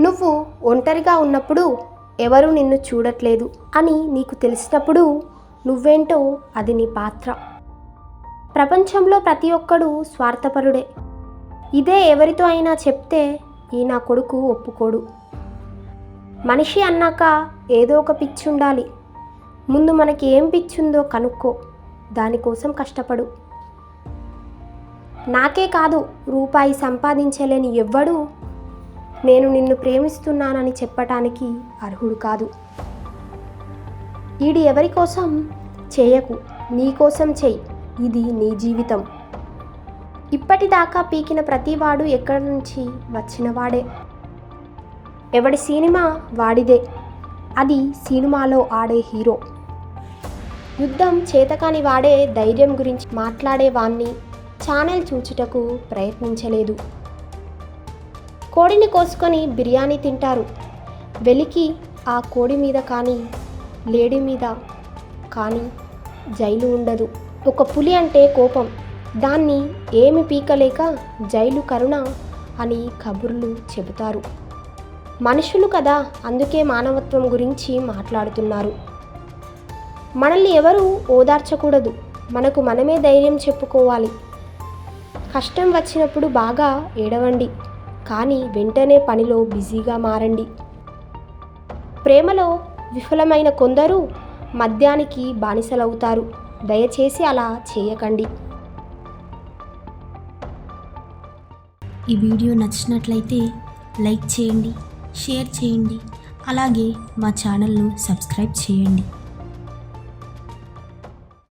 నువ్వు ఒంటరిగా ఉన్నప్పుడు ఎవరు నిన్ను చూడట్లేదు అని నీకు తెలిసినప్పుడు నువ్వేంటో అది నీ పాత్ర. ప్రపంచంలో ప్రతి ఒక్కడు స్వార్థపరుడే. ఇదే ఎవరితో అయినా చెప్తే ఈ నా కొడుకు ఒప్పుకోడు. మనిషి అన్నాక ఏదో ఒక పిచ్చి ఉండాలి. ముందు మనకి ఏం పిచ్చుందో కనుక్కో, దానికోసం కష్టపడు. నాకే కాదు, రూపాయి సంపాదించలేని ఎవ్వడూ నేను నిన్ను ప్రేమిస్తున్నానని చెప్పటానికి అర్హుడు కాదు. ఈడి ఎవరి కోసం చేయకు, నీ కోసం చెయ్యి. ఇది నీ జీవితం. ఇప్పటిదాకా పీకిన ప్రతివాడు ఎక్కడి నుంచి వచ్చినవాడే. ఎవడి సినిమా వాడిదే, అది సినిమాలో ఆడే హీరో. యుద్ధం చేతకాని వాడే ధైర్యం గురించి మాట్లాడేవాణ్ణి ఛానల్ చూచుటకు ప్రయత్నించలేదు. కోడిని కోసుకొని బిర్యానీ తింటారు. వెలికి ఆ కోడి మీద కానీ లేడి మీద కానీ జైలు ఉండదు. ఒక పులి అంటే కోపం, దాన్ని ఏమి పీకలేక జైలు కరుణ అని కబుర్లు చెబుతారు. మనుషులు కదా, అందుకే మానవత్వం గురించి మాట్లాడుతున్నారు. మనల్ని ఎవరు ఓదార్చకూడదు, మనకు మనమే ధైర్యం చెప్పుకోవాలి. కష్టం వచ్చినప్పుడు బాగా ఏడవండి, కానీ వెంటనే పనిలో బిజీగా మారండి. ప్రేమలో విఫలమైన కొందరు మద్యానికి బానిసలవుతారు. దయచేసి అలా చేయకండి. ఈ వీడియో నచ్చినట్లయితే లైక్ చేయండి, షేర్ చేయండి, అలాగే మా ఛానల్ను సబ్స్క్రైబ్ చేయండి.